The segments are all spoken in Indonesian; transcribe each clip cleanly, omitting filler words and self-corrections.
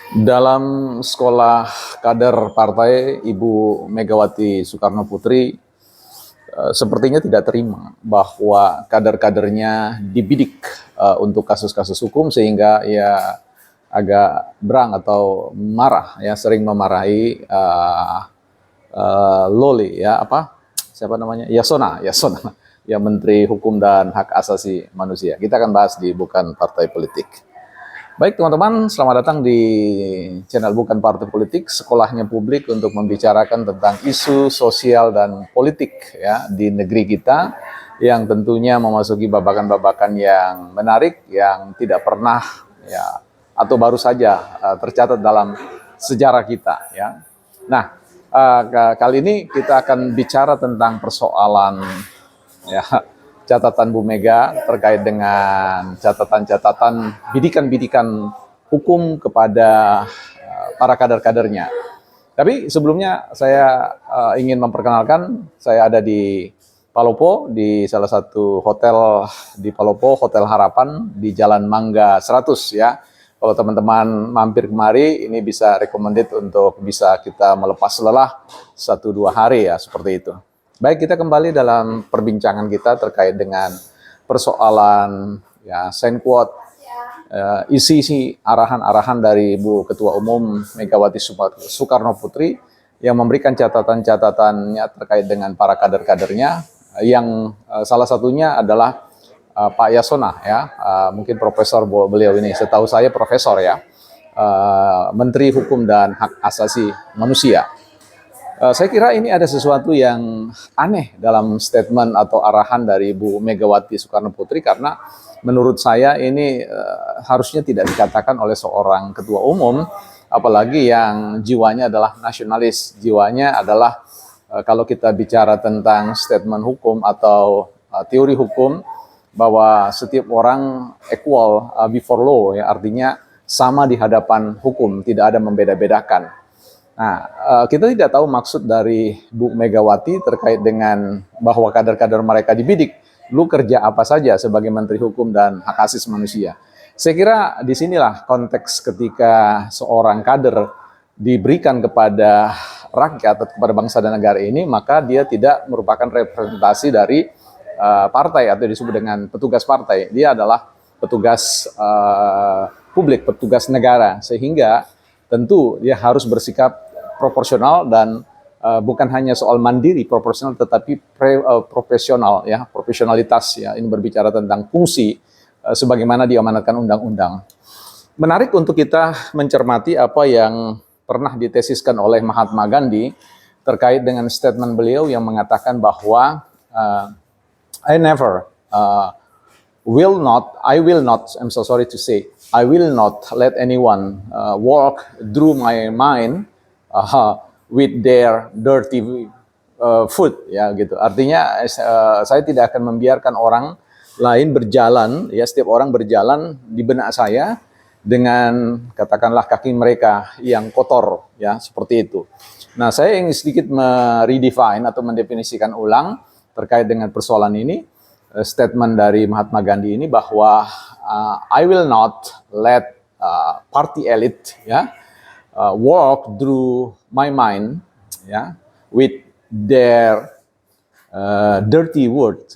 Dalam sekolah kader partai, Ibu Megawati Soekarno Putri sepertinya tidak terima bahwa kader-kadernya dibidik untuk kasus-kasus hukum, sehingga ya agak berang atau marah, ya sering memarahi Loli, ya apa siapa namanya, Yasona yang Menteri Hukum dan Hak Asasi Manusia. Kita akan bahas di Bukan Partai Politik. Baik teman-teman, selamat datang di channel Bukan Partai Politik, sekolahnya publik untuk membicarakan tentang isu sosial dan politik ya di negeri kita, yang tentunya memasuki babakan-babakan yang menarik, yang tidak pernah ya atau baru saja tercatat dalam sejarah kita ya. Nah, kali ini kita akan bicara tentang persoalan ya catatan Bu Mega terkait dengan catatan-catatan bidikan-bidikan hukum kepada para kader-kadernya. Tapi sebelumnya saya ingin memperkenalkan, saya ada di Palopo, di salah satu hotel di Palopo, Hotel Harapan di Jalan Mangga 100 ya. Kalau teman-teman mampir kemari, ini bisa recommended untuk bisa kita melepas lelah 1-2 hari ya, seperti itu. Baik, kita kembali dalam perbincangan kita terkait dengan persoalan ya sign quote, isi arahan-arahan dari Bu Ketua Umum Megawati Soekarno Putri yang memberikan catatan-catatannya terkait dengan para kader-kadernya, yang salah satunya adalah Pak Yasona ya, mungkin profesor beliau ini, setahu saya profesor ya, Menteri Hukum dan Hak Asasi Manusia. Saya kira ini ada sesuatu yang aneh dalam statement atau arahan dari Bu Megawati Soekarno Putri, karena menurut saya ini harusnya tidak dikatakan oleh seorang ketua umum, apalagi yang jiwanya adalah nasionalis, jiwanya adalah kalau kita bicara tentang statement hukum atau teori hukum, bahwa setiap orang equal before law, ya artinya sama di hadapan hukum, tidak ada membeda-bedakan. Nah, kita tidak tahu maksud dari Bu Megawati terkait dengan bahwa kader-kader mereka dibidik. Lu kerja apa saja sebagai Menteri Hukum dan Hak Asasi Manusia. Saya kira disinilah konteks ketika seorang kader diberikan kepada rakyat atau kepada bangsa dan negara ini, maka dia tidak merupakan representasi dari partai atau disebut dengan petugas partai. Dia adalah petugas publik, petugas negara, sehingga tentu dia harus bersikap proporsional dan bukan hanya soal mandiri proporsional, tetapi profesional ya, profesionalitas ya. Ini berbicara tentang fungsi sebagaimana diamanatkan undang-undang. Menarik untuk kita mencermati apa yang pernah ditesiskan oleh Mahatma Gandhi terkait dengan statement beliau yang mengatakan bahwa I will not, I'm so sorry to say, I will not let anyone walk through my mind with their dirty foot, ya gitu. Artinya saya tidak akan membiarkan orang lain berjalan, ya setiap orang berjalan di benak saya dengan katakanlah kaki mereka yang kotor, ya seperti itu. Nah, saya ingin sedikit meredefine atau mendefinisikan ulang terkait dengan persoalan ini. Statement dari Mahatma Gandhi ini bahwa I will not let party elite ya walk through my mind ya with their dirty word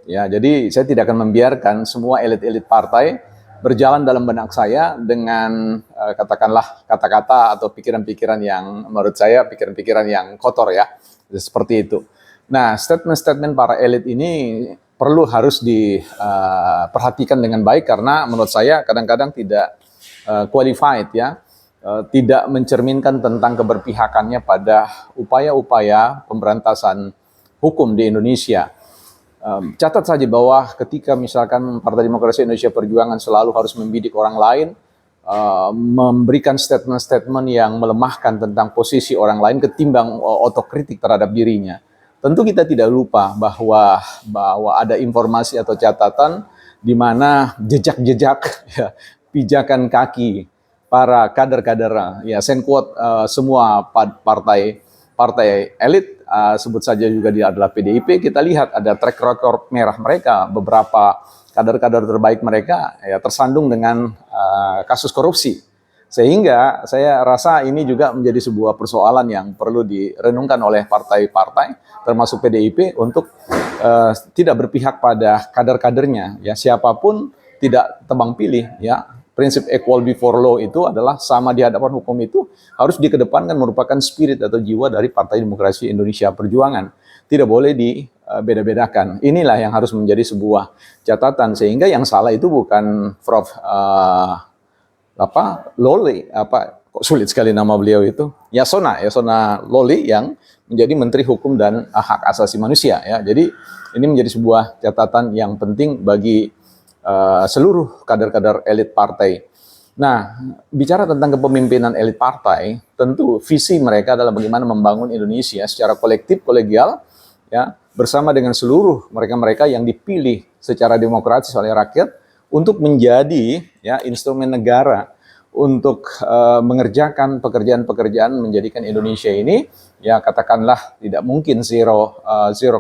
ya. Jadi saya tidak akan membiarkan semua elit-elit partai berjalan dalam benak saya dengan katakanlah kata-kata atau pikiran-pikiran yang menurut saya pikiran-pikiran yang kotor ya, seperti itu. Nah, statement-statement para elit ini harus diperhatikan dengan baik, karena menurut saya kadang-kadang tidak qualified ya, tidak mencerminkan tentang keberpihakannya pada upaya-upaya pemberantasan hukum di Indonesia. Catat saja bahwa ketika misalkan Partai Demokrasi Indonesia Perjuangan selalu harus membidik orang lain, memberikan statement-statement yang melemahkan tentang posisi orang lain ketimbang otokritik terhadap dirinya. Tentu kita tidak lupa bahwa ada informasi atau catatan di mana jejak-jejak ya, pijakan kaki para kader-kader ya, quote, semua partai elit, sebut saja juga dia adalah PDIP. Kita lihat ada track record merah mereka, beberapa kader-kader terbaik mereka ya tersandung dengan kasus korupsi. Sehingga saya rasa ini juga menjadi sebuah persoalan yang perlu direnungkan oleh partai-partai, termasuk PDIP, untuk tidak berpihak pada kader-kadernya. Ya, siapapun tidak tebang pilih. Ya, prinsip equal before law itu adalah sama di hadapan hukum itu harus dikedepankan, merupakan spirit atau jiwa dari Partai Demokrasi Indonesia Perjuangan. Tidak boleh dibeda-bedakan. Inilah yang harus menjadi sebuah catatan, sehingga yang salah itu bukan Prof. Loli, kok sulit sekali nama beliau itu, Yasona Loli, yang menjadi Menteri Hukum dan Hak Asasi Manusia. Ya, jadi ini menjadi sebuah catatan yang penting bagi seluruh kader-kader elit partai. Nah, bicara tentang kepemimpinan elit partai, tentu visi mereka adalah bagaimana membangun Indonesia secara kolektif, kolegial, ya, bersama dengan seluruh mereka-mereka yang dipilih secara demokratis oleh rakyat untuk menjadi, ya, instrumen negara untuk mengerjakan pekerjaan-pekerjaan menjadikan Indonesia ini, ya, katakanlah tidak mungkin zero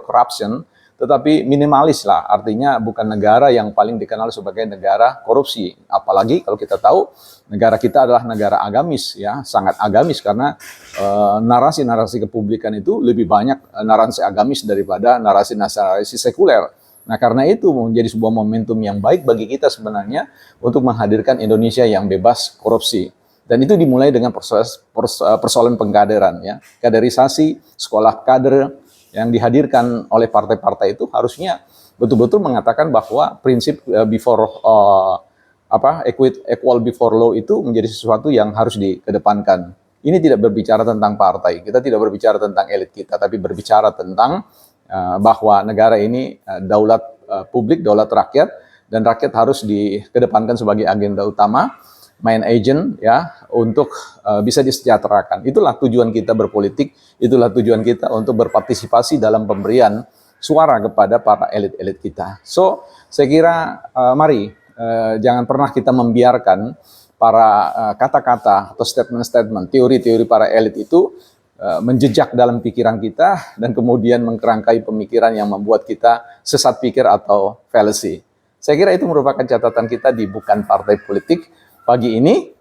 corruption, tetapi minimalis lah. Artinya bukan negara yang paling dikenal sebagai negara korupsi. Apalagi kalau kita tahu negara kita adalah negara agamis, ya, sangat agamis, karena narasi-narasi kepublikan itu lebih banyak narasi agamis daripada narasi-narasi sekuler. Nah, karena itu menjadi sebuah momentum yang baik bagi kita sebenarnya untuk menghadirkan Indonesia yang bebas korupsi. Dan itu dimulai dengan persoalan pengkaderan, ya. Kaderisasi, sekolah kader yang dihadirkan oleh partai-partai itu harusnya betul-betul mengatakan bahwa prinsip equal before law itu menjadi sesuatu yang harus dikedepankan. Ini tidak berbicara tentang partai, kita tidak berbicara tentang elit kita, tapi berbicara tentang bahwa negara ini daulat publik, daulat rakyat, dan rakyat harus dikedepankan sebagai agenda utama, main agent, ya, untuk bisa disejahterakan. Itulah tujuan kita berpolitik, itulah tujuan kita untuk berpartisipasi dalam pemberian suara kepada para elit-elit kita. So, saya kira mari jangan pernah kita membiarkan para kata-kata atau statement-statement, teori-teori para elit itu menjejak dalam pikiran kita dan kemudian mengkerangkai pemikiran yang membuat kita sesat pikir atau fallacy. Saya kira itu merupakan catatan kita di Bukan Partai Politik pagi ini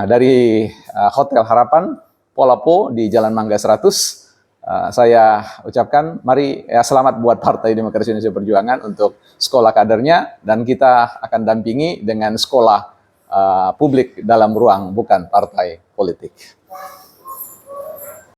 dari Hotel Harapan Polapo di Jalan Mangga 100. Saya ucapkan mari, ya, selamat buat Partai Demokrasi Indonesia Perjuangan untuk sekolah kadernya, dan kita akan dampingi dengan sekolah publik dalam ruang bukan partai politik.